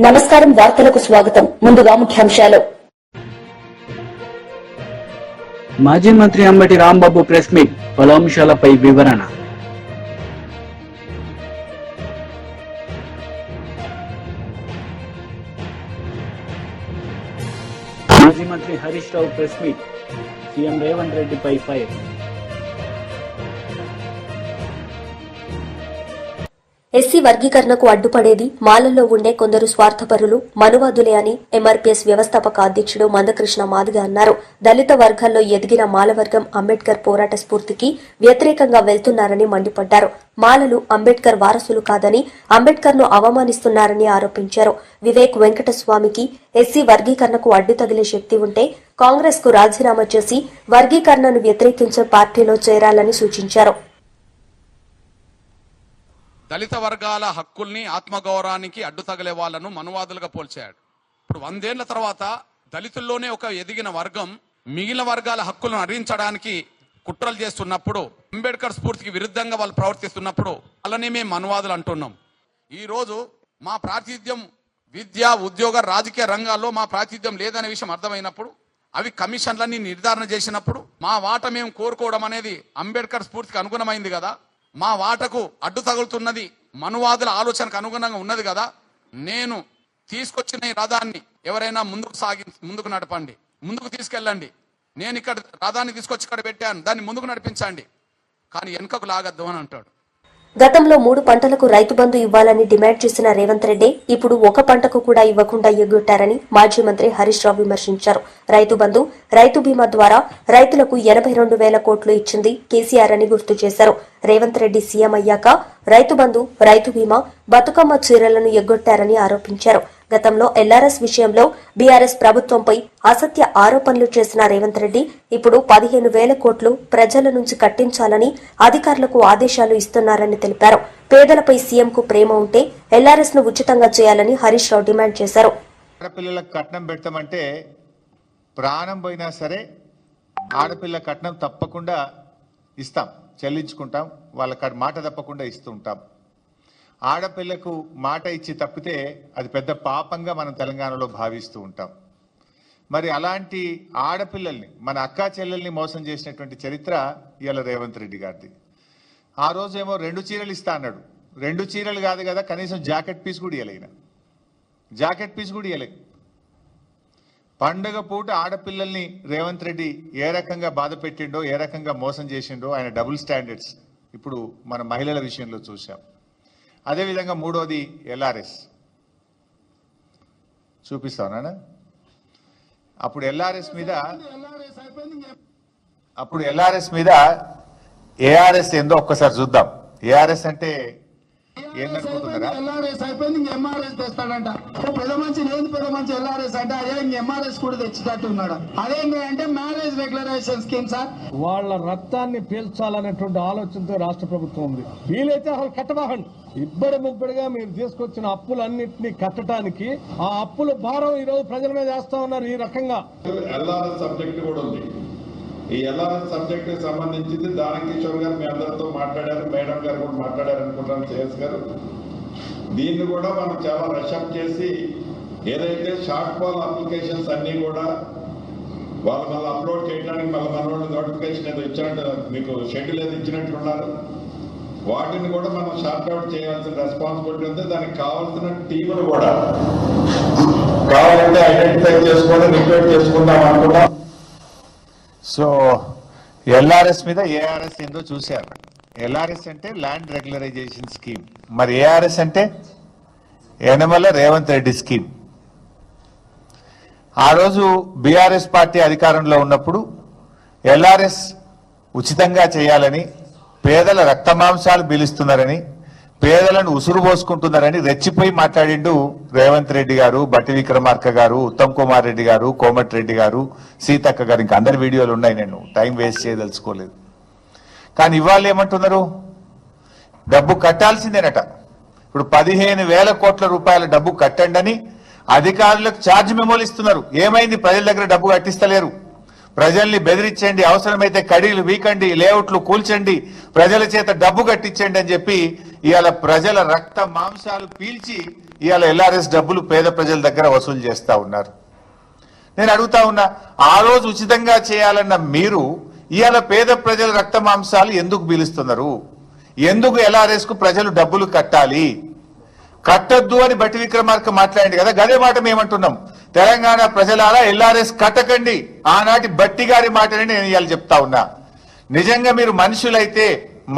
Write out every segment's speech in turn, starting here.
నమస్కారం వార్తలకు స్వాగతం ముందుగా ముఖ్యాంశాలు మాజీ మంత్రి అంబటి రాంబాబు ప్రెస్ మీట్ పలు అంశాలపై వివరణ మాజీ మంత్రి Harish Rao press meet CM Revanth రెడ్డిపై ఫైర్ ఎస్సీ వర్గీకరణకు అడ్డుపడేది మాలల్లో ఉండే కొందరు స్వార్థపరులు మనువాదులే అని ఎంఆర్పీఎస్ వ్యవస్థాపక అధ్యక్షుడు మందకృష్ణ మాదిగ అన్నారు. దళిత వర్గాల్లో ఎదిగిన మాలవర్గం అంబేద్కర్ పోరాట స్ఫూర్తికి వ్యతిరేకంగా వెళ్తున్నారని మండిపడ్డారు. మాలలు అంబేద్కర్ వారసులు కాదని అంబేద్కర్ ను అవమానిస్తున్నారని ఆరోపించారు. వివేక్ వెంకటస్వామికి ఎస్సీ వర్గీకరణకు అడ్డు తగిలే శక్తి ఉంటే కాంగ్రెస్ కు రాజీనామా చేసి వర్గీకరణను వ్యతిరేకించే పార్టీలో చేరాలని సూచించారు. దళిత వర్గాల హక్కుల్ని ఆత్మగౌరవానికి అడ్డు తగిలే వాళ్లను మనువాదులుగా పోల్చాడు. ఇప్పుడు 100 ఏళ్ల తర్వాత దళితుల్లోనే ఒక ఎదిగిన వర్గం మిగిలిన వర్గాల హక్కులను హరించడానికి కుట్రలు చేస్తున్నప్పుడు, అంబేద్కర్ స్ఫూర్తికి విరుద్ధంగా వాళ్ళు ప్రవర్తిస్తున్నప్పుడు వాళ్ళని మేము మనువాదులు అంటున్నాం. ఈ రోజు మా ప్రాతినిధ్యం విద్య, ఉద్యోగ, రాజకీయ రంగాల్లో మా ప్రాతినిధ్యం లేదనే విషయం అర్థమైనప్పుడు, అవి కమిషన్లన్నీ నిర్ధారణ చేసినప్పుడు మా వాట మేము కోరుకోవడం అనేది అంబేద్కర్ స్ఫూర్తికి అనుగుణమైంది కదా. మా వాటకు అడ్డు తగులుతున్నది మనువాదుల ఆలోచనకు అనుగుణంగా ఉన్నది కదా. నేను తీసుకొచ్చిన ఈ రథాన్ని ఎవరైనా ముందుకు నడపండి, ముందుకు తీసుకెళ్ళండి. నేను ఇక్కడ రథాన్ని తీసుకొచ్చి ఇక్కడ పెట్టాను, దాన్ని ముందుకు నడిపించండి, కానీ వెనుకకు లాగద్దు అని అంటాడు. గతంలో 3 పంటలకు రైతు బంధు ఇవ్వాలని డిమాండ్ చేసిన రేవంత్ రెడ్డి ఇప్పుడు ఒక పంటకు కూడా ఇవ్వకుండా ఎగ్గొట్టారని మాజీ మంత్రి హరీష్ రావు విమర్శించారు. రైతు బంధు, రైతు బీమా ద్వారా రైతులకు 82,000 కోట్లు ఇచ్చింది కేసీఆర్ అని గుర్తు చేశారు. రేవంత్ రెడ్డి సీఎం అయ్యాక రైతు బంధు, రైతు బీమా, బతుకమ్మ చీరలను ఎగ్గొట్టారని ఆరోపించారు. గతంలో ఎల్ఆర్ఎస్ విషయంలో బీఆర్ఎస్ ప్రభుత్వంపై అసత్య ఆరోపణలు చేసిన రేవంత్ రెడ్డి ఇప్పుడు 15,000 కోట్లు ప్రజల నుంచి కట్టించాలని అధికారులకు ఆదేశాలు ఇస్తున్నారని తెలిపారు. పేదలపై సీఎంకు ప్రేమ ఉంటే ఎల్ఆర్ఎస్ ను ఉచితంగా చేయాలని హరీష్ రావు డిమాండ్ చేశారు. ఆడపిల్లలకు కట్నం పెడతామంటే ప్రాణం పోయినా సరే ఆడపిల్ల కట్నం తప్పకుండా ఇస్తాం, చెల్లించుకుంటాం, వాళ్ళ మాట తప్పకుండా ఇస్తుంటాం. ఆడపిల్లకు మాట ఇచ్చి తప్పితే అది పెద్ద పాపంగా మనం తెలంగాణలో భావిస్తూ ఉంటాం. మరి అలాంటి ఆడపిల్లల్ని, మన అక్కా చెల్లెల్ని మోసం చేసినటువంటి చరిత్ర ఇవాళ రేవంత్ రెడ్డి గారిది. ఆ రోజేమో 2 చీరలు ఇస్తా అన్నాడు. 2 చీరలు కాదు కదా, కనీసం జాకెట్ పీస్ కూడా ఇవ్వలేన, జాకెట్ పీస్ కూడా ఇవ్వలే. పండుగ పూట ఆడపిల్లల్ని రేవంత్ రెడ్డి ఏ రకంగా బాధ పెట్టిండో, ఏ రకంగా మోసం చేసిండో ఆయన డబుల్ స్టాండర్డ్స్ ఇప్పుడు మన మహిళల విషయంలో చూసాం. అదేవిధంగా మూడోది ఎల్ఆర్ఎస్ చూపిస్తానా. అప్పుడు ఎల్ఆర్ఎస్ మీద ఏఆర్ఎస్ ఏందో ఒక్కసారి చూద్దాం. ఏఆర్ఎస్ అంటే ఏందనుకుంటున్నారా? ఎల్ఆర్ఎస్ అయిపోయింది, ఇంక ఎంఆర్ఎస్ తెస్తాడంట. పెద్ద మంచి లేదు, పెద్ద మంచి ఎల్ఆర్ఎస్ అంటే అదే ఇంక ఎంఆర్ఎస్ కూడా తెచ్చేటట్టు ఉన్నాడు. అదేంటి అంటే మ్యారేజ్ రెగ్యులరైజేషన్ స్కీమ్ సార్. వాళ్ళ రక్తాన్ని పీల్చాలనేటువంటి ఆలోచనతో రాష్ట్ర ప్రభుత్వం ఉంది. వీలైతే అసలు కట్టబాకండి. ఇబ్బడి ముబ్బడిగా మీరు తీసుకొచ్చిన అప్పులన్నింటినీ కట్టడానికి ఆ అప్పుల భారం ఈ రోజు ప్రజల మీద వేస్తా ఉన్నారు. ఈ రకంగా ఎల్ఆర్ఎస్ సబ్జెక్ట్ కూడా ఉంది. ఈ ఎల్ఆర్ఎస్ సబ్జెక్ట్ కి సంబంధించింది దానకి కిషోర్ గారు మీ అందరితో మాట్లాడారు, మేడం గారు కూడా మాట్లాడారు అనుకుంటాను, చేస్ గారు. దీన్ని కూడా మనం చాలా రషప్ చేసి ఏదైతే షార్ట్ ఫాల్ అప్లికేషన్స్ అన్ని కూడా వాళ్ళు మళ్ళీ అప్లోడ్ చేయడానికి మళ్ళీ మన నోటిఫికేషన్ ఏదో ఇచ్చినట్టు, మీకు షెడ్యూల్ ఏదో ఇచ్చినట్లున్నారు, వాటిని కూడా మనం షార్ట్ అవుట్ చేయాల్సిన రెస్పాన్సిబిలిటీ ఉంది. దానికి కావాల్సిన టీములు కూడా కావాలంటే ఐడెంటిఫై చేసుకొని రిక్వెస్ట్ చేసుకుందాం అనుకున్నాం. సో ఎల్ఆర్ఎస్ మీద ఏఆర్ఎస్ ఏందో చూశారు. ఎల్ఆర్ఎస్ అంటే ల్యాండ్ రెగ్యులరైజేషన్ స్కీమ్, మరి ఏఆర్ఎస్ అంటే యనమల రేవంత్ రెడ్డి స్కీమ్. ఆ రోజు బీఆర్ఎస్ పార్టీ అధికారంలో ఉన్నప్పుడు ఎల్ఆర్ఎస్ ఉచితంగా చేయాలని, పేదల రక్తమాంసాలు పీలుస్తున్నారని, పేదలను ఉసురు పోసుకుంటున్నారని రెచ్చిపోయి మాట్లాడిండు రేవంత్ రెడ్డి గారు, బట్టి విక్రమార్క గారు, ఉత్తమ్ కుమార్ రెడ్డి గారు, కోమటిరెడ్డి గారు, సీతక్క గారు. ఇంకా అందరి వీడియోలు ఉన్నాయి, నేను టైం వేస్ట్ చేయదలుచుకోలేదు. కానీ ఇవాళ ఏమంటున్నారు? డబ్బు కట్టాల్సిందేనట. ఇప్పుడు 15,000 కోట్ల రూపాయల డబ్బు కట్టండి అని అధికారులకు ఛార్జ్ మెమోలు ఇస్తున్నారు. ఏమైంది? ప్రజల దగ్గర డబ్బు కట్టిస్తలేరు. ప్రజల్ని బెదిరించండి, అవసరమైతే కడీలు వీకండి, లేఅవుట్లు కూల్చండి, ప్రజల చేత డబ్బు కట్టించండి అని చెప్పి ఇవాళ ప్రజల రక్త మాంసాలు పీల్చి ఇవాళ ఎల్ఆర్ఎస్ డబ్బులు పేద ప్రజల దగ్గర వసూలు చేస్తా ఉన్నారు. నేను అడుగుతా ఉన్నా, ఆ రోజు ఉచితంగా చేయాలన్న మీరు ఇవాళ పేద ప్రజల రక్త మాంసాలు ఎందుకు పీలుస్తున్నారు? ఎందుకు ఎల్ఆర్ఎస్ కు ప్రజలు డబ్బులు కట్టాలి? కట్టద్దు అని బట్టి విక్రమార్క మాట్లాడింది కదా, గదే మాట మేమంటున్నాం. తెలంగాణ ప్రజలారా ఎల్ఆర్ఎస్ కట్టకండి. ఆనాటి బట్టి గారి మాటని నేను ఇవాళ చెప్తా ఉన్నా. నిజంగా మీరు మనుషులైతే,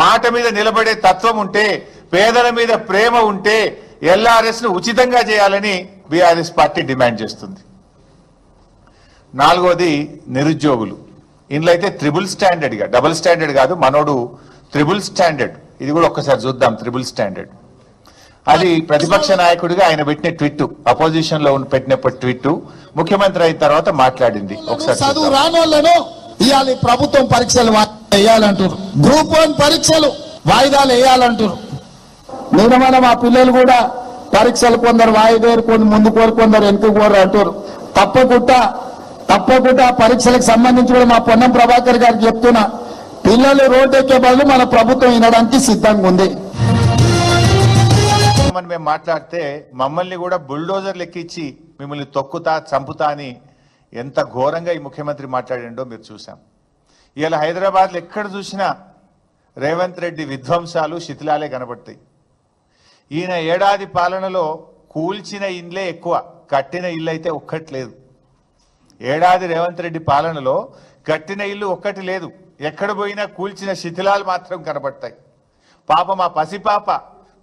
మాట మీద నిలబడే తత్వం ఉంటే, పేదల మీద ప్రేమ ఉంటే ఎల్ఆర్ఎస్ ను ఉచితంగా చేయాలని బీఆర్ఎస్ పార్టీ డిమాండ్ చేస్తుంది. నాలుగోది నిరుద్యోగులు. ఇందులో అయితే త్రిబుల్ స్టాండర్డ్ గా, డబుల్ స్టాండర్డ్ కాదు, మనోడు త్రిబుల్ స్టాండర్డ్. ఇది కూడా ఒక్కసారి చూద్దాం. త్రిబుల్ స్టాండర్డ్ అది ప్రతిపక్ష నాయకుడిగా ఆయన పెట్టిన ట్వీట్, అపోజిషన్ లో పెట్టినప్పుడు ట్వీట్, ముఖ్యమంత్రి అయిన తర్వాత మాట్లాడింది. ఒకసారి చదువు రానోళ్లను ఇవాళ ప్రభుత్వం పరీక్షలు వేయాలంటారు, గ్రూప్ 1 పరీక్షలు వాయిదాలు వేయాలంటారు. నిన్న మా పిల్లలు కూడా పరీక్షలు కొందరు వాయిదారు, కొన్ని ముందు కోరు, కొందరు వెనుక కోరు అంటారు. తప్పకుండా పరీక్షలకు సంబంధించి కూడా మా పొన్నం ప్రభాకర్ గారికి చెప్తున్నా, పిల్లలు రోడ్డు ఎక్కే బదులు మన ప్రభుత్వం వినడానికి సిద్ధంగా ఉంది. మేము మాట్లాడితే మమ్మల్ని కూడా బుల్డోజర్ లెక్కించి మిమ్మల్ని తొక్కుతా చంపుతా అని ఎంత ఘోరంగా ఈ ముఖ్యమంత్రి మాట్లాడిండో మీరు చూసాం. ఇవాళ హైదరాబాద్లో ఎక్కడ చూసినా రేవంత్ రెడ్డి విధ్వంసాలు, శిథిలాలే కనబడతాయి. ఈయన ఏడాది పాలనలో కూల్చిన ఇండ్లే ఎక్కువ, కట్టిన ఇల్లు అయితే ఒక్కటి లేదు. ఏడాది రేవంత్ రెడ్డి పాలనలో కట్టిన ఇల్లు ఒక్కటి లేదు. ఎక్కడ పోయినా కూల్చిన శిథిలాలు మాత్రం కనబడతాయి. పాప మా పసిపాప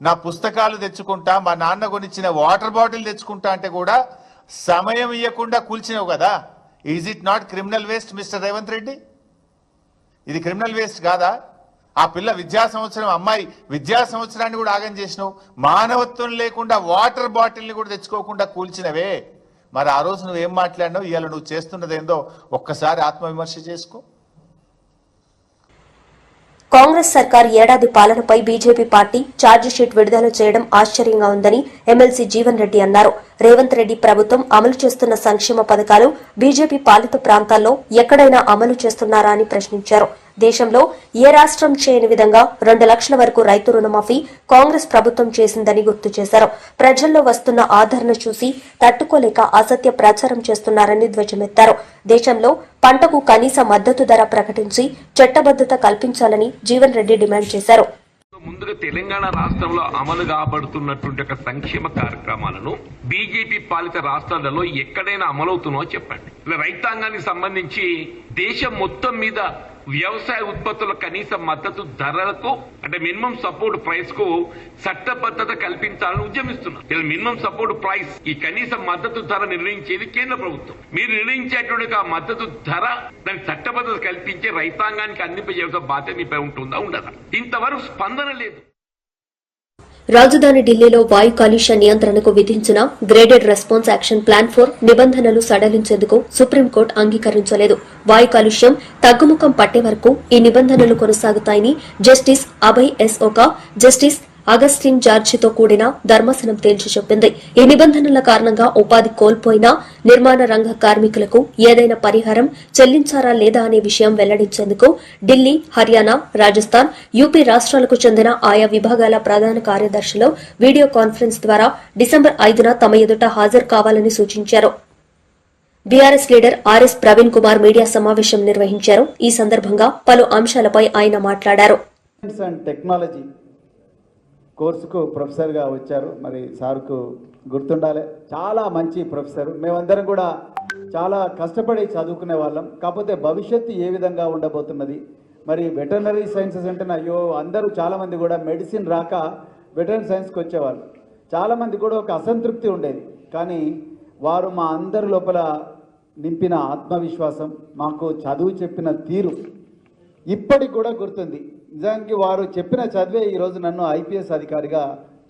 నా పుస్తకాలు తెచ్చుకుంటా, మా నాన్న కొనిచ్చిన వాటర్ బాటిల్ తెచ్చుకుంటా అంటే కూడా సమయం ఇవ్వకుండా కూల్చినావు కదా. Is it not criminal waste mister Revanth Reddy? ఇది క్రిమినల్ వేస్ట్ కాదా? ఆ పిల్ల విద్యా సంవత్సరం, అమ్మాయి విద్యా సంవత్సరాన్ని కూడా ఆగం చేసినావు. మానవత్వం లేకుండా వాటర్ బాటిల్ని కూడా తెచ్చుకోకుండా కూల్చినవే. మరి ఆ రోజు నువ్వేం మాట్లాడినావు? ఇవాళ నువ్వు చేస్తున్నది ఏందో ఒక్కసారి ఆత్మవిమర్శ చేసుకో. కాంగ్రెస్ సర్కార్ ఏడాది పాలనపై బీజేపీ పార్టీ ఛార్జిషీట్ విడుదల చేయడం ఆశ్చర్యంగా ఉందని ఎమ్మెల్సీ జీవన్ రెడ్డి అన్నారు. రేవంత్ రెడ్డి ప్రభుత్వం అమలు చేస్తున్న సంక్షేమ పథకాలు బీజేపీ పాలిత ప్రాంతాల్లో ఎక్కడైనా అమలు చేస్తున్నారా అని ప్రశ్నించారు. దేశంలో ఏ రాష్ట్రం చేయని విధంగా 2 లక్షల వరకు రైతు రుణమాఫీ కాంగ్రెస్ ప్రభుత్వం చేసిందని గుర్తు చేశారు. ప్రజల్లో వస్తున్న ఆదరణ చూసి తట్టుకోలేక అసత్య ప్రచారం చేస్తున్నారని ధ్వజమెత్తారు. దేశంలో పంటకు కనీస మద్దతు ధర ప్రకటించి చట్టబద్దత కల్పించాలని జీవన్ రెడ్డి డిమాండ్ చేశారు. ముందుగా తెలంగాణ రాష్ట్రంలో అమలు కాబడుతున్నటువంటి ఒక సంక్షేమ కార్యక్రమాలను బీజేపీ పాలిత రాష్ట్రాలలో ఎక్కడైనా అమలవుతున్నాయో చెప్పండి. రైతాంగానికి సంబంధించి దేశం మొత్తం మీద వ్యవసాయ ఉత్పత్తుల కనీస మద్దతు ధరలకు అంటే మినిమం సపోర్ట్ ప్రైస్ కు చట్టబద్ధత కల్పించాలని ఉద్యమిస్తున్నారు. మినిమం సపోర్ట్ ప్రైస్, ఈ కనీస మద్దతు ధర నిర్ణయించేది కేంద్ర ప్రభుత్వం. మీరు నిర్ణయించేటువంటి ఆ మద్దతు ధర దాని చట్టబద్ధత కల్పించే రైతాంగానికి అందింపజేయాల్సిన బాధ్యత మీపై ఉంటుందా, ఉండదా? ఇంతవరకు స్పందన లేదు. రాజధాని ఢిల్లీలో వాయు కాలుష్య నియంత్రణకు విధించిన గ్రేడెడ్ రెస్పాన్స్ యాక్షన్ ప్లాన్ 4 నిబంధనలు సడలించేందుకు సుప్రీంకోర్టు అంగీకరించలేదు. వాయు కాలుష్యం తగ్గుముఖం పట్టే వరకు ఈ నిబంధనలు కొనసాగుతాయని justice Abhay S Oka, justice Augustine జార్జితో కూడిన ధర్మాసనం తేల్చి చెప్పింది. ఈ నిబంధనల కారణంగా ఉపాధి కోల్పోయిన నిర్మాణ రంగ కార్మికులకు ఏదైనా పరిహారం చెల్లించారా లేదా అనే విషయం వెల్లడించేందుకు ఢిల్లీ, హర్యానా, రాజస్థాన్, యూపీ రాష్ట్రాలకు చెందిన ఆయా విభాగాల ప్రధాన కార్యదర్శులు వీడియో కాన్ఫరెన్స్ ద్వారా డిసెంబర్ 5న తమ ఎదుట హాజరు కావాలని సూచించారు. BRS leader RS Praveen Kumar media సమావేశం నిర్వహించారు. ఈ సందర్భంగా పలు అంశాలపై ఆయన మాట్లాడారు. టెక్నాలజీ కోర్సుకు ప్రొఫెసర్గా వచ్చారు. మరి సార్కు గుర్తుండాలి, చాలా మంచి ప్రొఫెసర్. మేమందరం కూడా చాలా కష్టపడి చదువుకునే వాళ్ళం. కాకపోతే భవిష్యత్తు ఏ విధంగా ఉండబోతున్నది, మరి వెటర్నరీ సైన్సెస్ అంటే అయ్యో అందరూ చాలామంది కూడా మెడిసిన్ రాక వెటర్నరీ సైన్స్కి వచ్చేవాళ్ళు. చాలామంది కూడా ఒక అసంతృప్తి ఉండేది. కానీ వారు మా అందరి లోపల నింపిన ఆత్మవిశ్వాసం, మాకు చదువు చెప్పిన తీరు ఇప్పటికి కూడా గుర్తుంది. నిజానికి వారు చెప్పిన చదివే ఈరోజు నన్ను ఐపీఎస్ అధికారిగా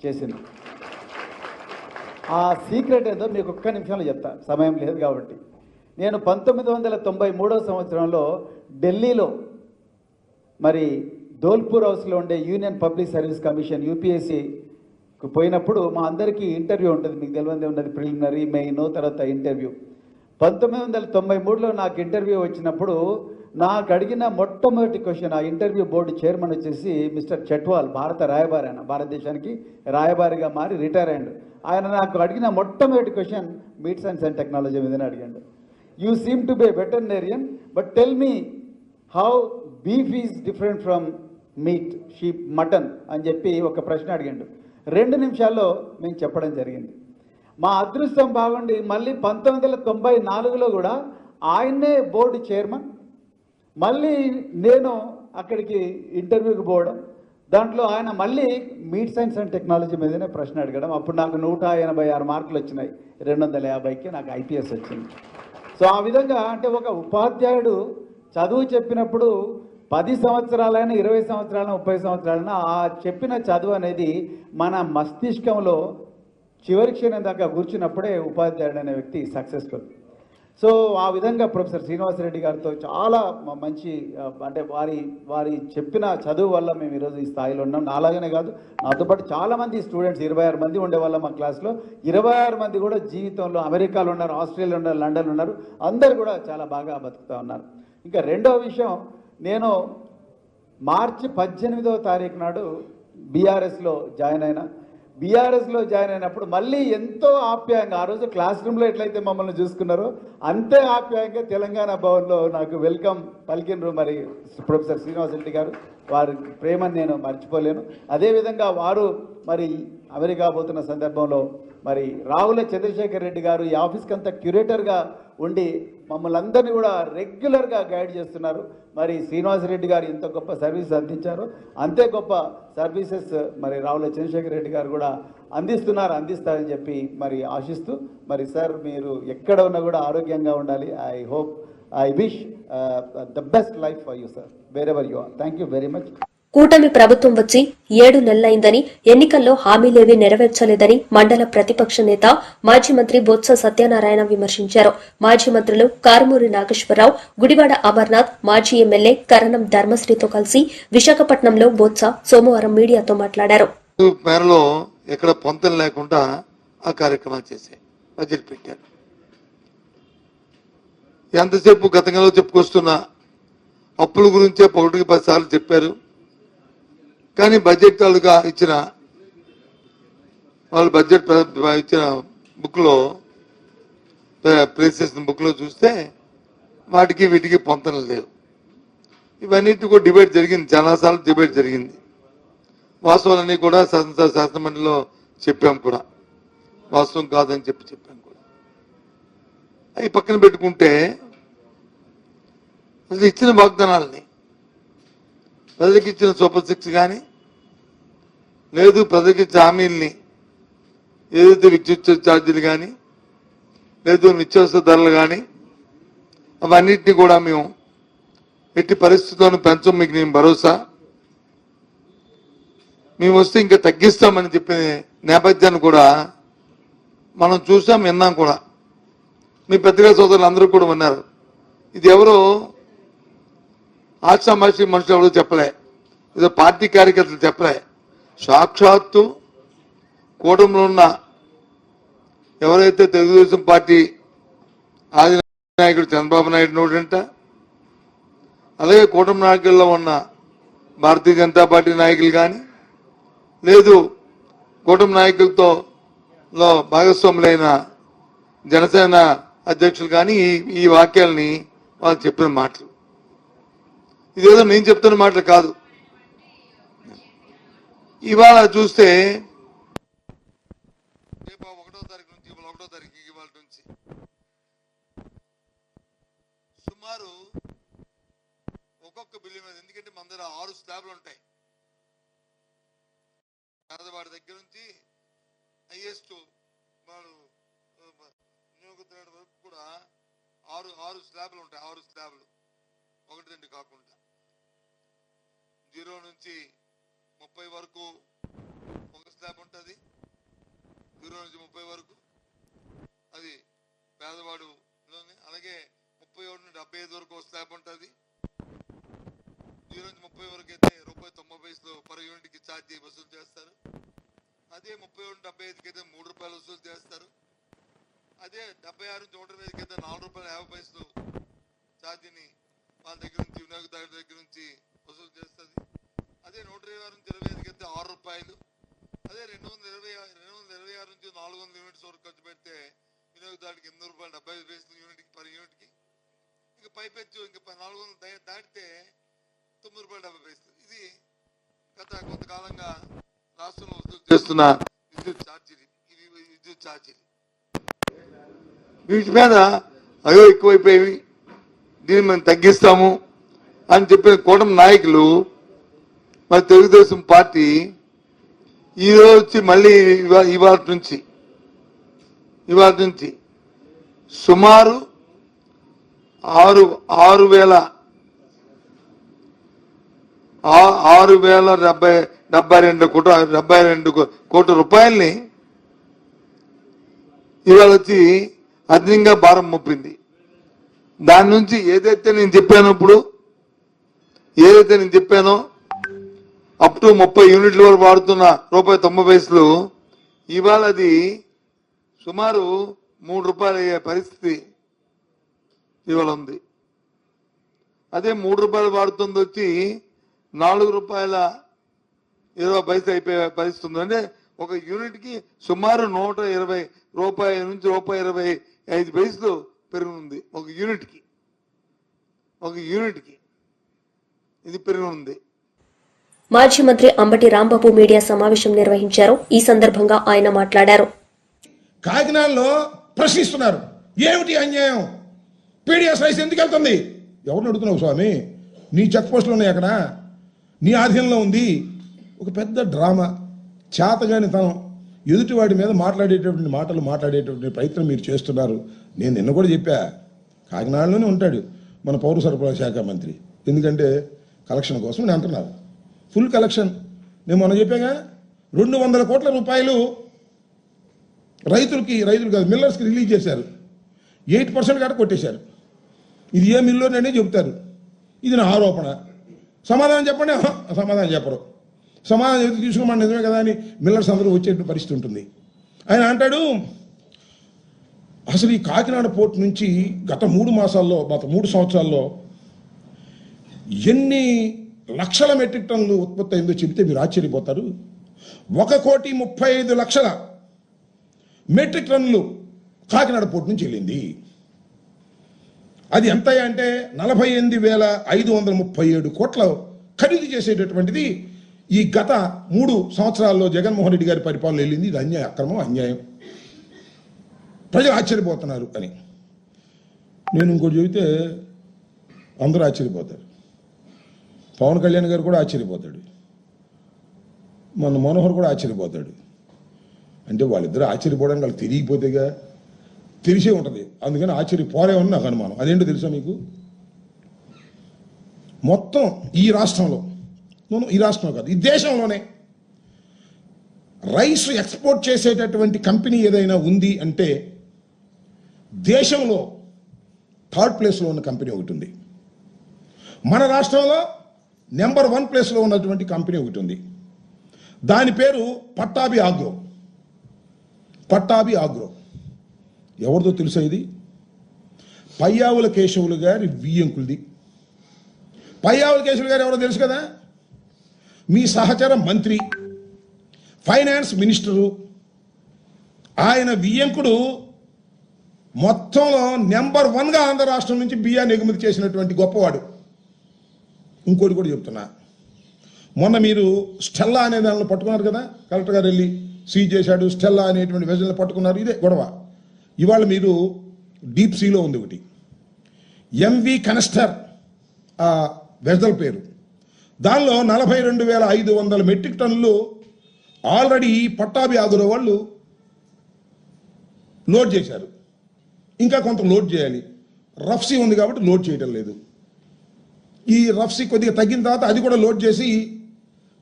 చేసింది. ఆ సీక్రెట్ ఏదో మీకు ఒక్క నిమిషంలో చెప్తా, సమయం లేదు కాబట్టి. నేను 1993వ సంవత్సరంలో ఢిల్లీలో మరి ధోల్పూర్ హౌస్లో ఉండే యూనియన్ పబ్లిక్ సర్వీస్ కమిషన్ యూపీఎస్సీకి పోయినప్పుడు మా అందరికీ ఇంటర్వ్యూ ఉంటుంది. మీకు తెలియదే ఉన్నది, ప్రిలిమినరీ, మెయిన్, తర్వాత ఇంటర్వ్యూ. 1993లో నాకు ఇంటర్వ్యూ వచ్చినప్పుడు నాకు అడిగిన మొట్టమొదటి క్వశ్చన్, ఆ ఇంటర్వ్యూ బోర్డు చైర్మన్ వచ్చేసి మిస్టర్ చట్వాల్, భారత రాయబారి, ఆయన భారతదేశానికి రాయబారిగా మారి రిటైర్ అయ్యాడు. ఆయన నాకు అడిగిన మొట్టమొదటి question meet science and technology మీదనే అడిగాడు. You seem to be veterinarian, but tell me how beef is different from meet, sheep, mutton అని చెప్పి ఒక ప్రశ్న అడిగాడు. 2 నిమిషాల్లో మేము చెప్పడం జరిగింది. మా అదృష్టం బాగుండి మళ్ళీ 1994లో కూడా ఆయన్నే బోర్డు చైర్మన్, మళ్ళీ నేను అక్కడికి ఇంటర్వ్యూకి పోవడం, దాంట్లో ఆయన మళ్ళీ మీట్ సైన్స్ అండ్ టెక్నాలజీ మీదనే ప్రశ్న అడగడం. అప్పుడు నాకు 186 మార్కులు వచ్చినాయి, 250కి నాకు ఐపీఎస్ వచ్చింది. సో ఆ విధంగా అంటే ఒక ఉపాధ్యాయుడు చదువు చెప్పినప్పుడు 10 సంవత్సరాలైనా 20 సంవత్సరాలైనా 30 సంవత్సరాలైనా ఆ చెప్పిన చదువు అనేది మన మస్తిష్కంలో చివరి క్షణం దాకా కూర్చున్నప్పుడే ఉపాధ్యాయుడు అనే వ్యక్తి సక్సెస్ఫుల్. సో ఆ విధంగా ప్రొఫెసర్ శ్రీనివాసరెడ్డి గారితో చాలా మంచి అంటే వారి చెప్పిన చదువు వల్ల మేము ఈరోజు ఈ స్థాయిలో ఉన్నాం. నాలాగనే కాదు, నాతో పాటు చాలామంది స్టూడెంట్స్ 26 మంది ఉండేవాళ్ళం మా క్లాస్లో. 26 మంది కూడా జీవితంలో అమెరికాలో ఉన్నారు, ఆస్ట్రేలియా ఉన్నారు, లండన్ ఉన్నారు, అందరు కూడా చాలా బాగా బతుకుతూ ఉన్నారు. ఇంకా రెండవ విషయం, నేను మార్చి 18వ తారీఖు నాడు బీఆర్ఎస్లో జాయిన్ అయినా. బీఆర్ఎస్లో జాయిన్ అయినప్పుడు మళ్ళీ ఎంతో ఆప్యాయంగా, ఆ రోజు క్లాస్ రూమ్లో ఎట్లయితే మమ్మల్ని చూసుకున్నారో అంతే ఆప్యాయంగా తెలంగాణ భవన్లో నాకు వెల్కమ్ పలికినరు మరి ప్రొఫెసర్ శ్రీనివాసరెడ్డి గారు. వారి ప్రేమను నేను మర్చిపోలేను. అదేవిధంగా వారు మరి అమెరికా పోతున్న సందర్భంలో మరి రావుల చంద్రశేఖర్ రెడ్డి గారు ఈ ఆఫీస్కి అంతా క్యూరేటర్గా ఉండి మమ్మల్ని అందరినీ కూడా రెగ్యులర్గా గైడ్ చేస్తున్నారు. మరి శ్రీనివాసరెడ్డి గారు ఎంత గొప్ప సర్వీస్ అందించారో అంతే గొప్ప సర్వీసెస్ మరి రావుల చంద్రశేఖర్ రెడ్డి గారు కూడా అందిస్తారని చెప్పి మరి ఆశిస్తూ, మరి సార్ మీరు ఎక్కడ ఉన్నా కూడా ఆరోగ్యంగా ఉండాలి. I wish the best life for you sir, wherever you are. Thank you very much. కూటమి ప్రభుత్వం వచ్చి 7 నెలలైందని, ఎన్నికల్లో హామీలేవీ నెరవేర్చలేదని మండల ప్రతిపక్ష నేత మాజీ మంత్రి బొత్స సత్యనారాయణ విమర్శించారు. మాజీ మంత్రులు కారుమూరి నాగేశ్వరరావు, గుడివాడ అమర్నాథ్, మాజీ ఎమ్మెల్యే కరణం ధర్మశ్రీతో కలిసి విశాఖపట్నంలో బొత్స సోమవారం మీడియాతో మాట్లాడారు. మేరలో ఎక్కడ పొంతం లేకుండా ఆ కార్యక్రమాలు చేసే బడ్జెట్ పెట్టారు. ఎంతసేపు గతంలో చెప్పుకొస్తున్న అప్పుల గురించే 1కి 10 సార్లు చెప్పారు. కానీ బడ్జెట్ తాలూకా ఇచ్చిన వాళ్ళు బడ్జెట్ ఇచ్చిన బుక్ లో ప్లేస్ చేసిన బుక్ లో చూస్తే వాటికి వీటికి పొంతన లేవు. ఇవన్నిటి కూడా డిబేట్ జరిగింది, చాలాసార్లు డిబేట్ జరిగింది. వాస్తవాలన్నీ కూడా శాసనమండలిలో చెప్పాం కూడా, వాస్తవం కాదని చెప్పాం కూడా. అవి పక్కన పెట్టుకుంటే అసలు ఇచ్చిన వాగ్దానాలని, ప్రజలకు ఇచ్చిన సూపర్ 6 కానీ లేదు, ప్రజలకు ఇచ్చిన హామీల్ని ఏదైతే విద్యుత్ ఛార్జీలు కానీ లేదు నిత్యావసర ధరలు కానీ అవన్నిటినీ కూడా మేము ఎట్టి పరిస్థితుల్లోనూ పెంచం, మీకు నేను భరోసా, మేము వస్తే ఇంకా తగ్గిస్తామని చెప్పిన నేపథ్యాన్ని కూడా మనం చూసాం, విన్నాం కూడా. మీ పత్రికా సోదరులు అందరూ కూడా ఉన్నారు. ఇది ఎవరో ఆశామాషి మనుషులు ఎవరో చెప్పలే, ఏదో పార్టీ కార్యకర్తలు చెప్పలే. సాక్షాత్తు కూటమిలో ఉన్న ఎవరైతే తెలుగుదేశం పార్టీ ఆది నాయకుడు చంద్రబాబు నాయుడు నోటంట, అలాగే కూటమి నాయకుల్లో ఉన్న భారతీయ జనతా పార్టీ నాయకులు కానీ లేదు కూటమి నాయకులతో భాగస్వాములైన జనసేన అధ్యక్షులు కానీ ఈ వాక్యాలని వాళ్ళు చెప్పిన మాటలు. ఇదేదో నేను చెప్తున్న మాటలు కాదు. ఇవాళ చూస్తే రేపు 1వ తారీఖు నుంచి ఇవాళ నుంచి సుమారు ఒక్కొక్క బిల్లు మీద, ఎందుకంటే మన దగ్గర 6 స్లాబ్లు ఉంటాయి, పేదవాడి దగ్గర నుంచి హైయెస్ట్ వాడు వినియోగదారుడి వరకు కూడా 6 స్లాబ్లు ఉంటాయి. 6 స్లాబ్లు, 1, 2 కాకుండా 0 నుంచి 30 వరకు ఒక స్లాబ్ ఉంటుంది. 0 నుంచి 30 వరకు అది పేదవాడులోని, అలాగే 31 నుండి 75 వరకు ఒక స్లాబ్ ఉంటుంది. 0 నుంచి 30 వరకు అయితే ₹1.90 పర్ యూనిట్కి ఛార్జీ వసూలు చేస్తారు. అదే 31 నుండి 75కి అయితే ₹3 వసూలు చేస్తారు. అదే 76 నుంచి 125కి అయితే ₹4.50 ఛార్జీని వాళ్ళ దగ్గర నుంచి, వినియోగదారుడి దగ్గర నుంచి వసూలు చేస్తుంది. అదే 126 నుంచి 25కి అయితే ₹6. అదే 226 356 నుంచి 400 యూనిట్స్ వరకు ఖర్చు పెడితే వినియోగదారుడికి ₹8.75 యూనిట్కి పర్ యూనిట్కి, ఇంకా పైపెచ్చు ఇంకా 400 దాటితే ₹9.70. ఇది గత కొంతకాలంగా రాష్ట్రంలో వసూలు చేస్తున్న విద్యుత్ ఛార్జీలు. ఇవి విద్యుత్ ఛార్జీలు వీటి మీద అయ్యో ఎక్కువైపోయేవి, దీన్ని మేము తగ్గిస్తాము అని చెప్పిన కూటమి నాయకులు మరి తెలుగుదేశం పార్టీ ఈరోజు వచ్చి మళ్ళీ ఇవాళ నుంచి సుమారు 6,072 కోట్ల రూపాయల్ని ఇవాళ వచ్చి అధికంగా భారం మోపింది. దాని నుంచి ఏదైతే నేను చెప్పానో అప్ టు 30 యూనిట్ల వరకు వాడుతున్న ₹1.90 ఇవాళ అది సుమారు ₹3 అయ్యే పరిస్థితి ఇవాళ ఉంది. అదే ₹3 వాడుతుంది వచ్చి ₹4.20 అయిపోయే పరిస్థితి ఉంది. అంటే ఒక యూనిట్కి సుమారు ₹120 నుంచి ₹1.25 పెరుగుతుంది. ఒక యూనిట్కి ఇది పెరుగుతుంది. మాజీ మంత్రి అంబటి రాంబాబు మీడియా సమావేశం నిర్వహించారు. ఈ సందర్భంగా ఆయన మాట్లాడారు. కాకినాడలో ప్రశ్నిస్తున్నారు, ఏమిటి అన్యాయం, పీడిఎస్ రైస్ ఎందుకు వెళ్తుంది? ఎవరిని అడుగుతున్నావు స్వామి? నీ చెక్ పోస్టులు ఉన్నాయి, అక్కడ నీ ఆధీనంలో ఉంది. ఒక పెద్ద డ్రామా, చేతగాని తనం, ఎదుటివాడి మీద మాట్లాడేటటువంటి ప్రయత్నం మీరు చేస్తున్నారు. నేను నిన్న కూడా చెప్పా, కాకినాడలోనే ఉంటాడు మన పౌర సరఫరాల శాఖ మంత్రి. ఎందుకంటే కలెక్షన్ కోసం నేను అంటున్నారు, ఫుల్ కలెక్షన్. నేను మొన్న చెప్పాగా 200 కోట్ల రూపాయలు రైతులు కాదు మిల్లర్స్కి రిలీజ్ చేశారు. 8% కాడ కొట్టేశారు. ఇది ఏ మిల్లుననే చెబుతారు. ఇది నా ఆరోపణ. సమాధానం చెప్పండి. సమాధానం చెప్పరు. సమాధానం చెబితే తీసుకోమని నిజమే కదా అని మిల్లర్స్ అందరూ వచ్చేటువంటి పరిస్థితి ఉంటుంది. ఆయన అంటాడు, అసలు ఈ కాకినాడ పోర్ట్ నుంచి గత 3 సంవత్సరాల్లో ఎన్ని లక్షల మెట్రిక్ టన్నులు ఉత్పత్తి అయిందో చెబితే మీరు ఆశ్చర్యపోతారు. 1,35,00,000 మెట్రిక్ టన్నులు కాకినాడ పోర్ట్ నుంచి వెళ్ళింది. అది ఎంత అంటే 48,537 కోట్ల ఖరీదు చేసేటటువంటిది ఈ గత 3 సంవత్సరాల్లో జగన్మోహన్ రెడ్డి గారి పరిపాలన వెళ్ళింది. ఇది అక్రమం, అన్యాయం. ప్రజలు ఆశ్చర్యపోతున్నారు అని నేను ఇంకోటి చెబితే అందరూ ఆశ్చర్యపోతారు. పవన్ కళ్యాణ్ గారు కూడా ఆశ్చర్యపోతాడు, మన మనోహర్ కూడా ఆశ్చర్యపోతాడు. అంటే వాళ్ళిద్దరూ ఆశ్చర్యపోవడానికి వాళ్ళకి తెలియకపోతేగా, తెలిసే ఉంటుంది. అందుకని ఆశ్చర్యపోరేమని నాకు అనుమానం. అదేంటో తెలుసా మీకు? మొత్తం ఈ రాష్ట్రంలో కాదు, ఈ దేశంలోనే రైస్ ఎక్స్పోర్ట్ చేసేటటువంటి కంపెనీ ఏదైనా ఉంది అంటే దేశంలో 3rd ప్లేస్లో ఉన్న కంపెనీ ఒకటి ఉంది. మన రాష్ట్రంలో నెంబర్ 1 ప్లేస్లో ఉన్నటువంటి కంపెనీ ఒకటి ఉంది. దాని పేరు పట్టాభి ఆగ్రో. ఎవరిదో తెలుసా? ఇది పయ్యావుల కేశవులు గారి వియ్యంకులది. పయ్యావుల కేశవులు గారు ఎవరో తెలుసు కదా? మీ సహచర మంత్రి, ఫైనాన్స్ మినిస్టరు. ఆయన వియ్యంకుడు మొత్తంలో నెంబర్ 1గా ఆంధ్ర రాష్ట్రం నుంచి బియ్యాన్ని ఎగుమతి చేసినటువంటి గొప్పవాడు. ఇంకోటి కూడా చెప్తున్నా, మొన్న మీరు స్టెల్లా అనే దానిలో పట్టుకున్నారు కదా, కలెక్టర్ గారు వెళ్ళి సీజ్ చేశాడు. స్టెల్లా అనేటువంటి వెజల్ని పట్టుకున్నారు. ఇదే గొడవ. ఇవాళ మీరు డీప్ సీలో ఉంది ఒకటి, ఎంవి కనస్టర్ ఆ వెజల్ పేరు. దానిలో 42,500 మెట్రిక్ టన్నులు ఆల్రెడీ పట్టాభి ఆగ్రో వాళ్ళు లోడ్ చేశారు. ఇంకా కొంత లోడ్ చేయాలి. రఫ్సీ ఉంది కాబట్టి లోడ్ చేయటం లేదు. ఈ రఫ్సీ కొద్దిగా తగ్గిన తర్వాత అది కూడా లోడ్ చేసి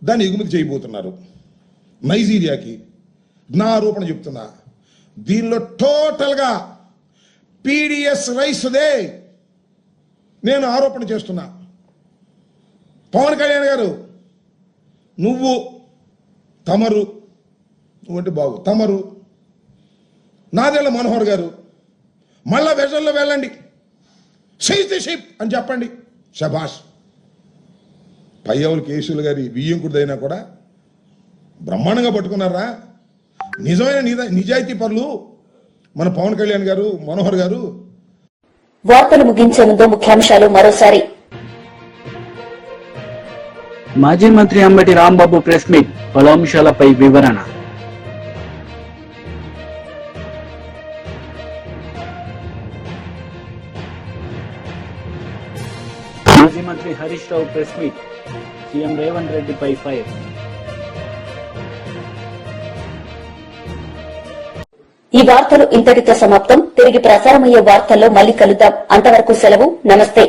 దాన్ని ఎగుమతి చేయబోతున్నారు నైజీరియాకి. నా ఆరోపణ చెప్తున్నా, దీనిలో టోటల్గా పీడిఎస్ రైస్దే నేను ఆరోపణ చేస్తున్నా. పవన్ కళ్యాణ్ గారు, తమరు నాదెళ్ల మనోహర్ గారు మళ్ళా వెజల్లో వెళ్ళండి, సీజ్ ది షిప్ అని చెప్పండి. శభాష్. పయ్యావుల కేసులు గారి వియ్యంకుడిదైనా కూడా బ్రహ్మాండంగా పట్టుకున్నారా? నిజమైన నిజాయితీ పరులు మన పవన్ కళ్యాణ్ గారు, మనోహర్ గారు. వార్తలు ముగించే ముందు ముఖ్యాంశాలు మరోసారి. మాజీ మంత్రి అంబటి రాంబాబు ప్రెస్ మీట్, పలు అంశాలపై వివరణ. మాజీ మంత్రి Harish Rao press meet, CM Revanth రెడ్డిపై ఫైర్. ఈ వార్తలు ఇంతటితో సమాప్తం. తిరిగి ప్రసారమయ్యే వార్తల్లో మళ్లీ కలుద్దాం. అంతవరకు సెలవు. నమస్తే.